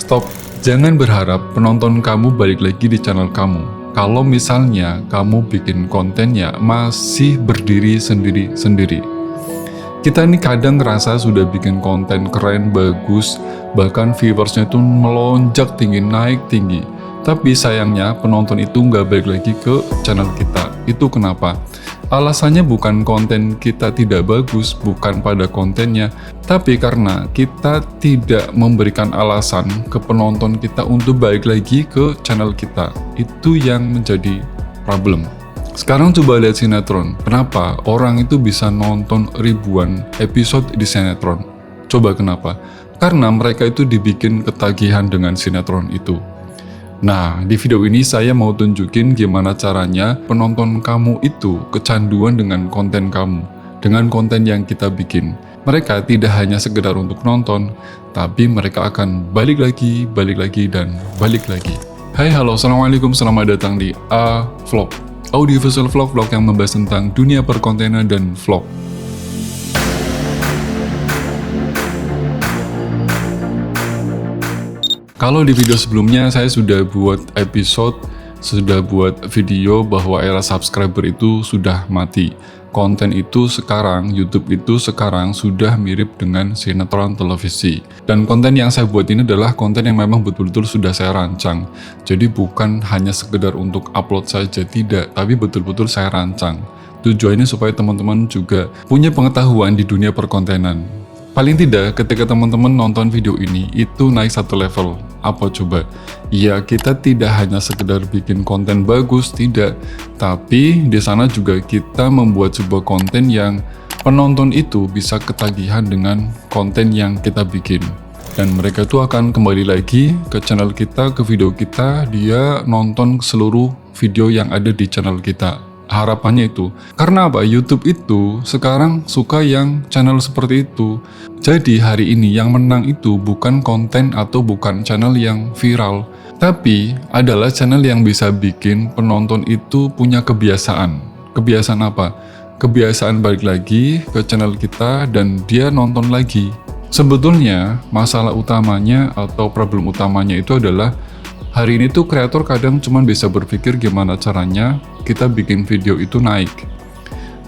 Stop, jangan berharap penonton kamu balik lagi di channel kamu. Kalau misalnya kamu bikin kontennya masih berdiri sendiri-sendiri. Kita ini kadang ngerasa sudah bikin konten keren, bagus, bahkan viewersnya itu melonjak tinggi, naik tinggi. Tapi sayangnya penonton itu nggak balik lagi ke channel kita. Itu kenapa? Alasannya bukan konten kita tidak bagus, bukan pada kontennya, tapi karena kita tidak memberikan alasan ke penonton kita untuk balik lagi ke channel kita. Itu yang menjadi problem. Sekarang coba lihat sinetron. Kenapa orang itu bisa nonton ribuan episode di sinetron? Coba kenapa? Karena mereka itu dibikin ketagihan dengan sinetron itu. Nah, di video ini saya mau tunjukin gimana caranya penonton kamu itu kecanduan dengan konten kamu, dengan konten yang kita bikin. Mereka tidak hanya sekedar untuk nonton, tapi mereka akan balik lagi, dan balik lagi. Hai, halo, assalamualaikum, selamat datang di A-Vlog, audiovisual vlog yang membahas tentang dunia perkontenan dan vlog. Kalau di video sebelumnya saya sudah buat video bahwa era subscriber itu sudah mati. Konten itu sekarang, YouTube itu sekarang sudah mirip dengan sinetron televisi. Dan konten yang saya buat ini adalah konten yang memang betul-betul sudah saya rancang. Jadi bukan hanya sekedar untuk upload saja, tidak, tapi betul-betul saya rancang. Tujuannya supaya teman-teman juga punya pengetahuan di dunia perkontenan. Paling tidak, ketika teman-teman nonton video ini, itu naik satu level. Apa coba? Ya, kita tidak hanya sekedar bikin konten bagus, tidak. Tapi, di sana juga kita membuat sebuah konten yang penonton itu bisa ketagihan dengan konten yang kita bikin. Dan mereka itu akan kembali lagi ke channel kita, ke video kita, dia nonton seluruh video yang ada di channel kita. Harapannya itu, karena apa? YouTube itu sekarang suka yang channel seperti itu. Jadi hari ini yang menang itu bukan konten atau bukan channel yang viral, tapi adalah channel yang bisa bikin penonton itu punya kebiasaan. Kebiasaan apa? Kebiasaan balik lagi ke channel kita dan dia nonton lagi. Sebetulnya masalah utamanya atau problem utamanya itu adalah hari ini tuh kreator kadang cuma bisa berpikir gimana caranya kita bikin video itu naik.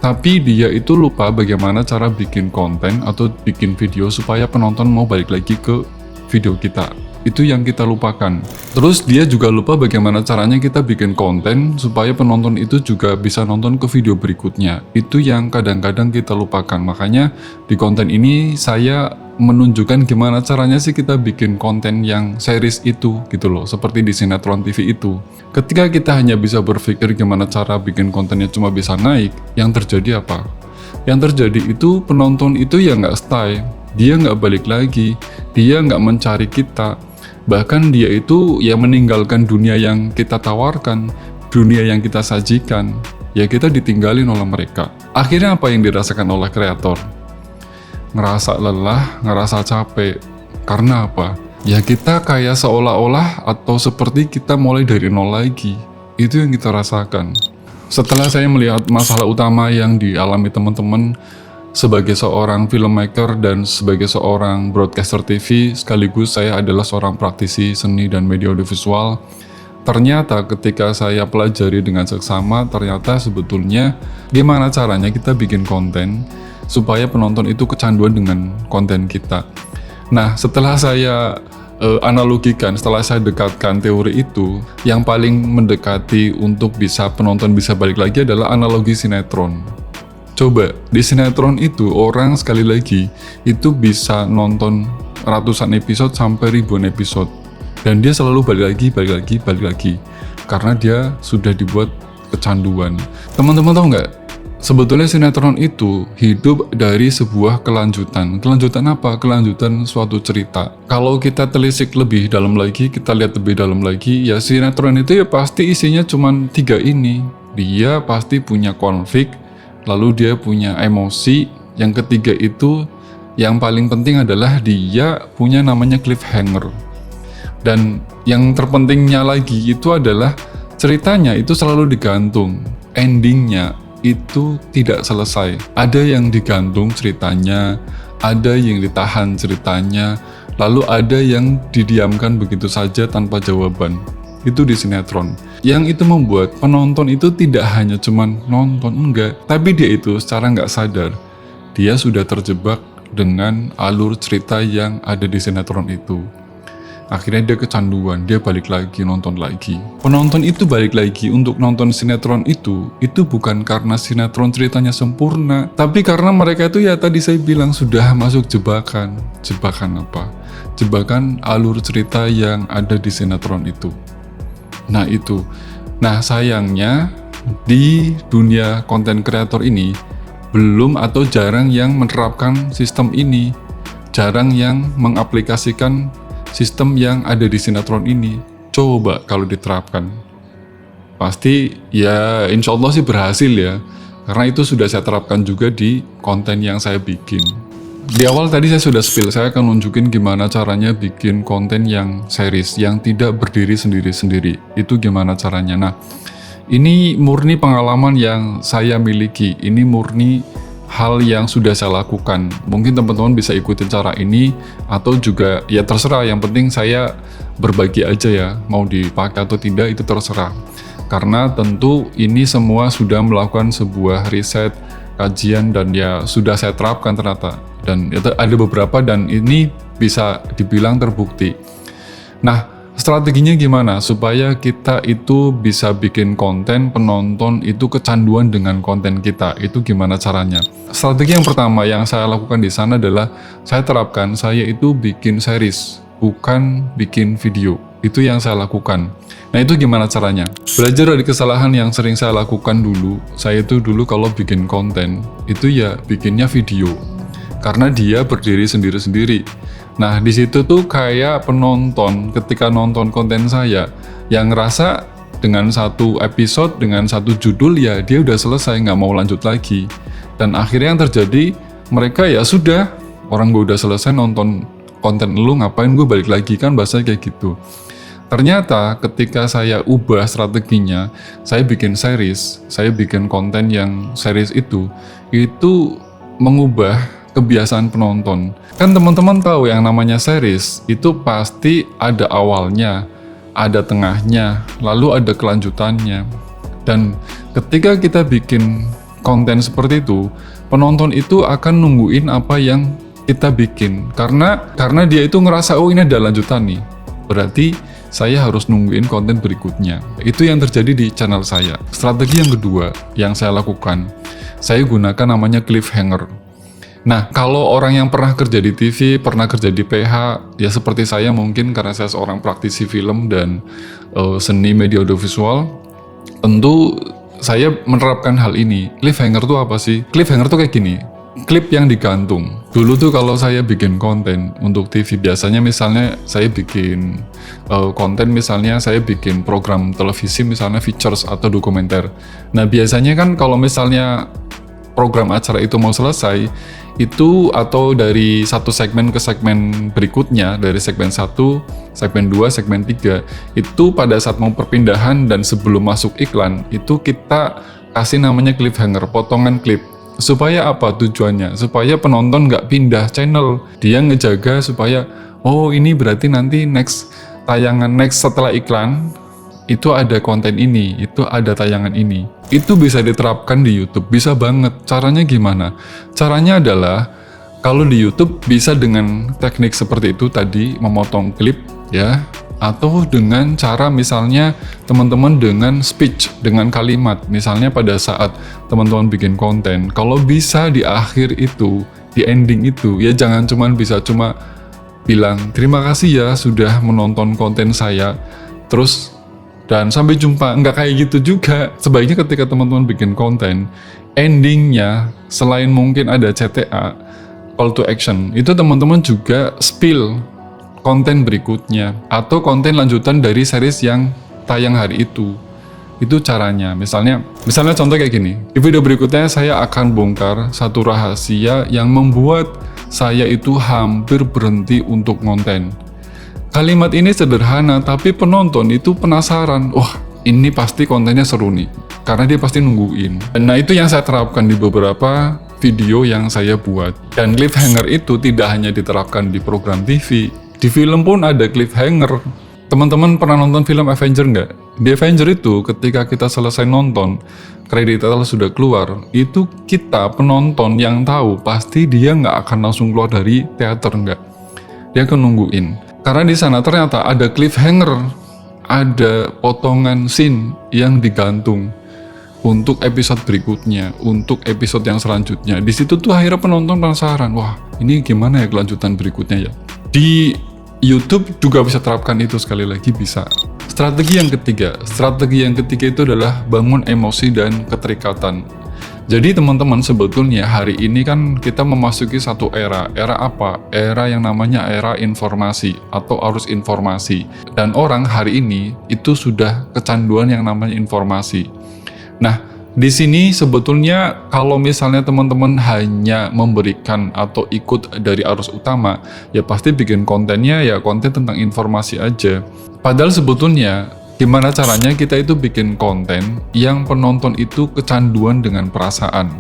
Tapi dia itu lupa bagaimana cara bikin konten atau bikin video supaya penonton mau balik lagi ke video kita. Itu yang kita lupakan. Terus dia juga lupa bagaimana caranya kita bikin konten supaya penonton itu juga bisa nonton ke video berikutnya. Itu yang kadang-kadang kita lupakan. Makanya di konten ini saya menunjukkan gimana caranya sih kita bikin konten yang series itu gitu loh, seperti di sinetron TV itu. Ketika kita hanya bisa berpikir gimana cara bikin kontennya cuma bisa naik, yang terjadi apa? Yang terjadi itu penonton itu ya nggak stay, dia nggak balik lagi, dia nggak mencari kita, bahkan dia itu ya meninggalkan dunia yang kita tawarkan, dunia yang kita sajikan, ya kita ditinggalin oleh mereka. Akhirnya apa yang dirasakan oleh kreator? Ngerasa lelah, ngerasa capek. Karena apa? Ya kita kayak seolah-olah atau seperti kita mulai dari nol lagi. Itu yang kita rasakan. Setelah saya melihat masalah utama yang dialami teman-teman sebagai seorang filmmaker dan sebagai seorang broadcaster TV, sekaligus saya adalah seorang praktisi seni dan media audiovisual. Ternyata ketika saya pelajari dengan seksama, ternyata sebetulnya gimana caranya kita bikin konten supaya penonton itu kecanduan dengan konten kita. Nah, setelah saya analogikan, setelah saya dekatkan teori itu, yang paling mendekati untuk bisa penonton bisa balik lagi adalah analogi sinetron. Coba, di sinetron itu orang sekali lagi itu bisa nonton ratusan episode sampai ribuan episode. Dan dia selalu balik lagi. Karena dia sudah dibuat kecanduan. Teman-teman tahu nggak? Sebetulnya sinetron itu hidup dari sebuah kelanjutan. Kelanjutan apa? Kelanjutan suatu cerita. Kalau kita telisik lebih dalam lagi, kita lihat lebih dalam lagi, ya sinetron itu ya pasti isinya cuma 3 ini. Dia pasti punya konflik, lalu dia punya emosi. Yang ketiga itu, yang paling penting adalah dia punya namanya cliffhanger. Dan yang terpentingnya lagi itu adalah ceritanya itu selalu digantung. Endingnya itu tidak selesai. Ada yang digantung ceritanya, ada yang ditahan ceritanya, lalu ada yang didiamkan begitu saja tanpa jawaban. Itu di sinetron. Yang itu membuat penonton itu tidak hanya cuman nonton, enggak, tapi dia itu secara nggak sadar, dia sudah terjebak dengan alur cerita yang ada di sinetron itu. Akhirnya dia kecanduan, dia balik lagi nonton lagi. Penonton itu balik lagi untuk nonton sinetron itu bukan karena sinetron ceritanya sempurna, tapi karena mereka itu ya tadi saya bilang sudah masuk jebakan. Jebakan apa? Jebakan alur cerita yang ada di sinetron itu. Nah itu. Nah sayangnya di dunia konten kreator ini belum atau jarang yang menerapkan sistem ini. Jarang yang mengaplikasikan sistem yang ada di sinetron ini. Coba kalau diterapkan, pasti ya insya Allah sih berhasil ya, karena itu sudah saya terapkan juga di konten yang saya bikin. Di awal tadi saya sudah spill, saya akan nunjukin gimana caranya bikin konten yang series, yang tidak berdiri sendiri-sendiri. Itu gimana caranya. Nah, ini murni pengalaman yang saya miliki, ini murni hal yang sudah saya lakukan. Mungkin teman-teman bisa ikutin cara ini, atau juga ya terserah, yang penting saya berbagi aja ya, mau dipakai atau tidak itu terserah. Karena tentu ini semua sudah melakukan sebuah riset, kajian, dan ya sudah saya terapkan ternyata. Dan itu ada beberapa dan ini bisa dibilang terbukti. Nah, strateginya gimana supaya kita itu bisa bikin konten, penonton itu kecanduan dengan konten kita? Itu gimana caranya? Strategi yang pertama yang saya lakukan di sana adalah saya terapkan, saya itu bikin series, bukan bikin video. Itu yang saya lakukan. Nah itu gimana caranya? Belajar dari kesalahan yang sering saya lakukan dulu. Saya itu dulu kalau bikin konten, itu ya bikinnya video. Karena dia berdiri sendiri-sendiri. Nah, di situ tuh kayak penonton ketika nonton konten saya yang ngerasa dengan satu episode, dengan satu judul ya dia udah selesai, nggak mau lanjut lagi. Dan akhirnya yang terjadi, mereka ya sudah, orang gue udah selesai nonton konten lu, ngapain gue balik lagi, kan bahasanya kayak gitu. Ternyata ketika saya ubah strateginya, saya bikin series, saya bikin konten yang series itu mengubah kebiasaan penonton. Kan teman-teman tahu yang namanya series itu pasti ada awalnya, ada tengahnya, lalu ada kelanjutannya. Dan ketika kita bikin konten seperti itu, penonton itu akan nungguin apa yang kita bikin. Karena dia itu ngerasa, oh ini ada lanjutan nih. Berarti saya harus nungguin konten berikutnya. Itu yang terjadi di channel saya. Strategi yang kedua yang saya lakukan, saya gunakan namanya cliffhanger. Nah, kalau orang yang pernah kerja di TV, pernah kerja di PH, ya seperti saya mungkin karena saya seorang praktisi film dan seni media audiovisual, tentu saya menerapkan hal ini. Cliffhanger itu apa sih? Cliffhanger itu kayak gini, klip yang digantung. Dulu tuh kalau saya bikin konten untuk TV, biasanya misalnya saya bikin konten, misalnya saya bikin program televisi, misalnya features atau dokumenter. Nah, biasanya kan kalau misalnya program acara itu mau selesai, itu atau dari satu segmen ke segmen berikutnya, dari segmen 1, segmen 2, segmen 3, itu pada saat mau perpindahan dan sebelum masuk iklan, itu kita kasih namanya cliffhanger, potongan klip. Supaya apa tujuannya? Supaya penonton nggak pindah channel. Dia ngejaga supaya, oh ini berarti nanti tayangan next setelah iklan, itu ada konten ini, itu ada tayangan ini. Itu bisa diterapkan di YouTube, bisa banget. Caranya gimana? Caranya adalah, kalau di YouTube bisa dengan teknik seperti itu tadi, memotong klip ya, atau dengan cara misalnya teman-teman dengan speech, dengan kalimat. Misalnya pada saat teman-teman bikin konten, kalau bisa di akhir itu, di ending itu, ya jangan cuma bilang, terima kasih ya sudah menonton konten saya, terus dan sampai jumpa, nggak kayak gitu juga. Sebaiknya ketika teman-teman bikin konten, endingnya selain mungkin ada CTA, call to action, itu teman-teman juga spill konten berikutnya atau konten lanjutan dari series yang tayang hari itu. Itu caranya. Misalnya contoh kayak gini. Di video berikutnya saya akan bongkar satu rahasia yang membuat saya itu hampir berhenti untuk konten. Kalimat ini sederhana, tapi penonton itu penasaran. Wah, ini pasti kontennya seru nih, karena dia pasti nungguin. Nah, itu yang saya terapkan di beberapa video yang saya buat. Dan cliffhanger itu tidak hanya diterapkan di program TV, Di film pun ada cliffhanger. Teman-teman pernah nonton film Avenger nggak? Di Avenger itu ketika kita selesai nonton, kredit title sudah keluar, itu kita penonton yang tahu pasti dia nggak akan langsung keluar dari teater, nggak. Dia akan nungguin. Karena di sana ternyata ada cliffhanger, ada potongan scene yang digantung untuk episode berikutnya, untuk episode yang selanjutnya. Di situ tuh akhirnya penonton penasaran, wah ini gimana ya kelanjutan berikutnya ya. Di YouTube juga bisa terapkan itu, sekali lagi bisa. Strategi yang ketiga itu adalah bangun emosi dan keterikatan. Jadi teman-teman, sebetulnya hari ini kan kita memasuki satu era apa? Era yang namanya era informasi atau arus informasi. Dan orang hari ini itu sudah kecanduan yang namanya informasi. Nah, di sini sebetulnya kalau misalnya teman-teman hanya memberikan atau ikut dari arus utama, ya pasti bikin kontennya ya konten tentang informasi aja. Padahal sebetulnya gimana caranya kita itu bikin konten yang penonton itu kecanduan dengan perasaan.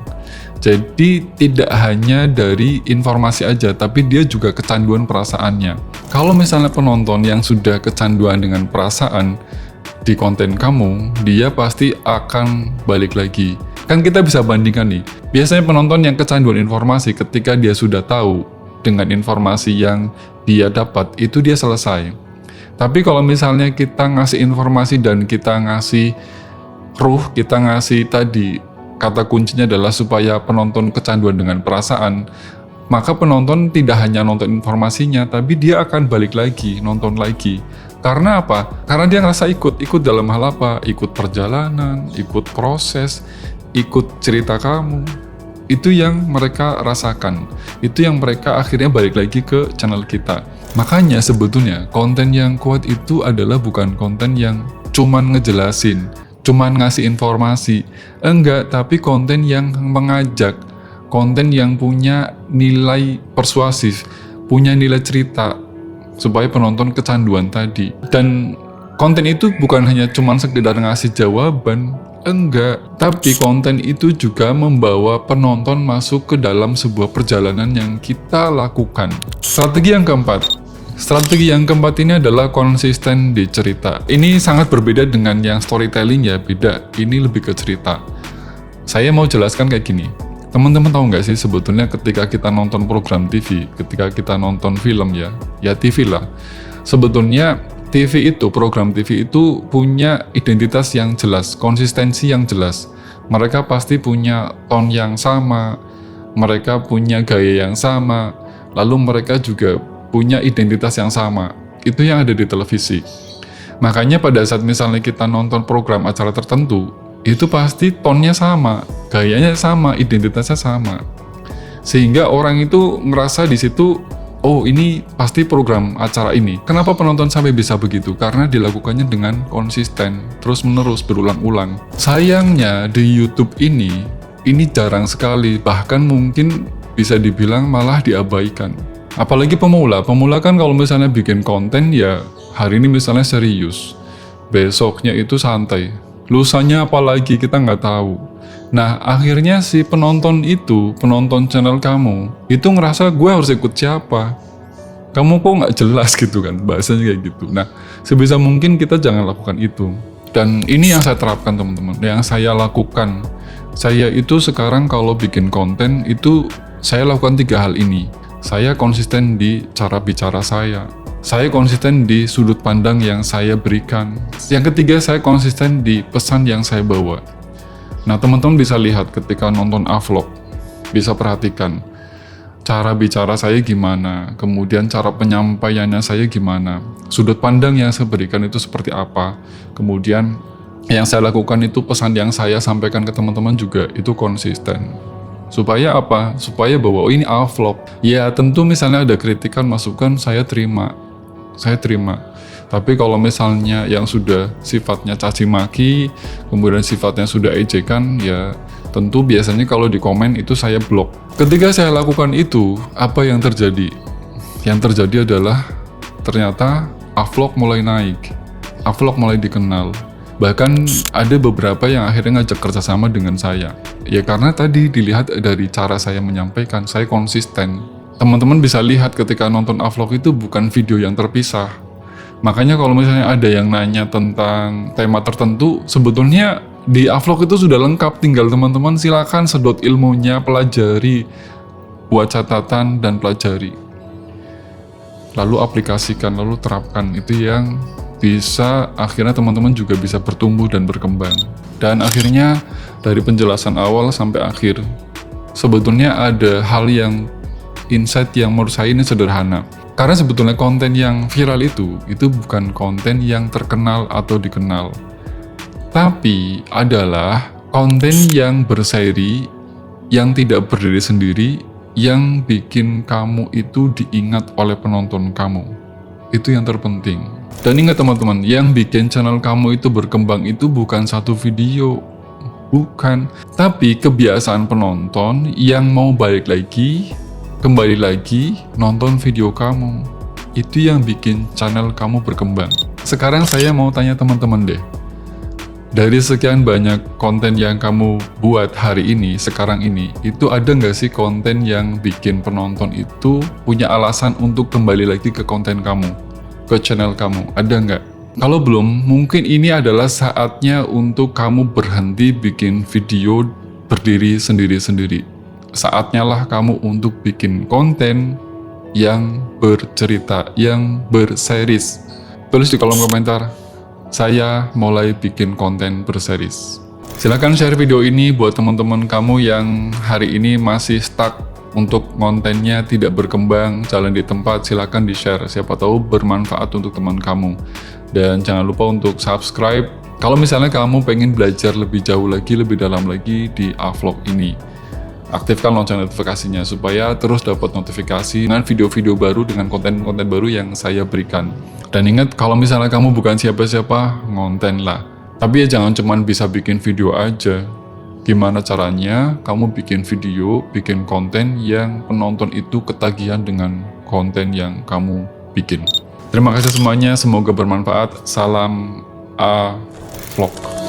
Jadi tidak hanya dari informasi aja, tapi dia juga kecanduan perasaannya. Kalau misalnya penonton yang sudah kecanduan dengan perasaan di konten kamu, dia pasti akan balik lagi. Kan kita bisa bandingkan nih, biasanya penonton yang kecanduan informasi ketika dia sudah tahu dengan informasi yang dia dapat, itu dia selesai. Tapi kalau misalnya kita ngasih informasi dan kita ngasih kita ngasih tadi, kata kuncinya adalah supaya penonton kecanduan dengan perasaan, maka penonton tidak hanya nonton informasinya, tapi dia akan balik lagi, nonton lagi. Karena apa? Karena dia ngerasa ikut dalam hal apa? Ikut perjalanan, ikut proses, ikut cerita kamu. Itu yang mereka rasakan. Itu yang mereka akhirnya balik lagi ke channel kita. Makanya sebetulnya konten yang kuat itu adalah bukan konten yang cuman ngejelasin, cuman ngasih informasi. Enggak, tapi konten yang mengajak, konten yang punya nilai persuasif, punya nilai cerita, supaya penonton kecanduan tadi. Dan konten itu bukan hanya cuman sekedar ngasih jawaban, enggak. Tapi konten itu juga membawa penonton masuk ke dalam sebuah perjalanan yang kita lakukan. Strategi yang keempat ini adalah konsisten di cerita. Ini sangat berbeda dengan yang storytelling ya, beda. Ini lebih ke cerita. Saya mau jelaskan kayak gini. Teman-teman tahu nggak sih sebetulnya ketika kita nonton program TV, ketika kita nonton film ya TV lah. Sebetulnya TV itu, program TV itu punya identitas yang jelas, konsistensi yang jelas. Mereka pasti punya tone yang sama, mereka punya gaya yang sama, lalu mereka juga punya identitas yang sama. Itu yang ada di televisi. Makanya pada saat misalnya kita nonton program acara tertentu, itu pasti tone-nya sama, gayanya sama, identitasnya sama. Sehingga orang itu ngerasa di situ, oh ini pasti program acara ini. Kenapa penonton sampai bisa begitu? Karena dilakukannya dengan konsisten, terus-menerus, berulang-ulang. Sayangnya di YouTube ini jarang sekali, bahkan mungkin bisa dibilang malah diabaikan. Apalagi pemula kan kalau misalnya bikin konten ya hari ini misalnya serius, besoknya itu santai, lusanya apalagi kita nggak tahu. Nah akhirnya si penonton channel kamu itu ngerasa gue harus ikut siapa, kamu kok nggak jelas gitu kan, bahasanya kayak gitu. Nah sebisa mungkin kita jangan lakukan itu. Dan ini yang saya terapkan teman-teman, yang saya lakukan. Saya itu sekarang kalau bikin konten itu saya lakukan 3 hal ini. Saya konsisten di cara bicara saya konsisten di sudut pandang yang saya berikan. Yang ketiga, saya konsisten di pesan yang saya bawa. Nah, teman-teman bisa lihat ketika nonton vlog, bisa perhatikan cara bicara saya gimana, kemudian cara penyampaiannya saya gimana, sudut pandang yang saya berikan itu seperti apa, kemudian yang saya lakukan itu pesan yang saya sampaikan ke teman-teman juga itu konsisten. Supaya apa? Supaya bahwa ini vlog. Ya tentu misalnya ada kritikan, masukan, saya terima. Tapi kalau misalnya yang sudah sifatnya caci maki, kemudian sifatnya sudah ejekan, ya tentu biasanya kalau di komen itu saya blok. Ketika saya lakukan itu, apa yang terjadi? Yang terjadi adalah ternyata vlog mulai naik, vlog mulai dikenal. Bahkan ada beberapa yang akhirnya ngajak kerjasama dengan saya. Ya karena tadi dilihat dari cara saya menyampaikan, saya konsisten. teman-teman bisa lihat ketika nonton A-Vlog itu bukan video yang terpisah. Makanya kalau misalnya ada yang nanya tentang tema tertentu, sebetulnya di A-Vlog itu sudah lengkap, tinggal teman-teman silakan sedot ilmunya, pelajari, buat catatan dan pelajari. Lalu aplikasikan, lalu terapkan, itu yang bisa akhirnya teman-teman juga bisa bertumbuh dan berkembang. Dan akhirnya dari penjelasan awal sampai akhir, sebetulnya ada hal yang insight yang menurut saya ini sederhana. Karena sebetulnya konten yang viral itu bukan konten yang terkenal atau dikenal. Tapi adalah konten yang berseri, yang tidak berdiri sendiri, yang bikin kamu itu diingat oleh penonton kamu. Itu yang terpenting. Dan ingat teman-teman, yang bikin channel kamu itu berkembang itu bukan satu video. Bukan. Tapi kebiasaan penonton yang mau balik lagi, kembali lagi nonton video kamu. Itu yang bikin channel kamu berkembang. Sekarang saya mau tanya teman-teman deh. Dari sekian banyak konten yang kamu buat hari ini, sekarang ini, itu ada nggak sih konten yang bikin penonton itu punya alasan untuk kembali lagi ke konten kamu, ke channel kamu? Ada nggak? Kalau belum, mungkin ini adalah saatnya untuk kamu berhenti bikin video berdiri sendiri-sendiri. Saatnya lah kamu untuk bikin konten yang bercerita, yang berseries. Tulis di kolom komentar, saya mulai bikin konten berseries. Silahkan share video ini buat teman-teman kamu yang hari ini masih stuck untuk kontennya tidak berkembang, jalan di tempat. Silahkan di-share, siapa tahu bermanfaat untuk teman kamu. Dan jangan lupa untuk subscribe kalau misalnya kamu pengen belajar lebih jauh lagi, lebih dalam lagi di A-Vlog ini. Aktifkan lonceng notifikasinya supaya terus dapat notifikasi dengan video-video baru, dengan konten-konten baru yang saya berikan. Dan ingat, kalau misalnya kamu bukan siapa-siapa, ngonten lah. Tapi ya jangan cuman bisa bikin video aja. Gimana caranya kamu bikin video, bikin konten yang penonton itu ketagihan dengan konten yang kamu bikin. Terima kasih semuanya, semoga bermanfaat. Salam A-Vlog.